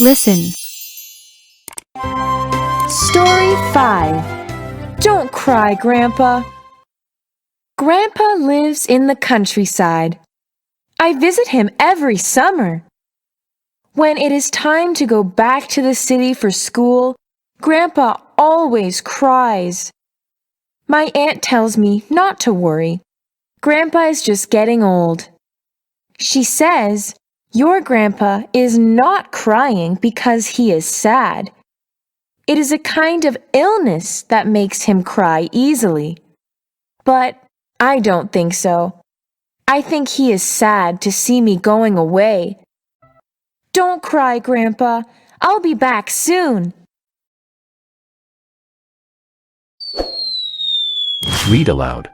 Listen. Story 5. Don't cry, Grandpa. Grandpa lives in the countryside. I visit him every summer. When it is time to go back to the city for school, Grandpa always cries. My aunt tells me not to worry. Grandpa is just getting old. She says, your grandpa is not crying because he is sad. It is a kind of illness that makes him cry easily. But I don't think so. I think he is sad to see me going away. Don't cry, Grandpa. I'll be back soon. Read aloud.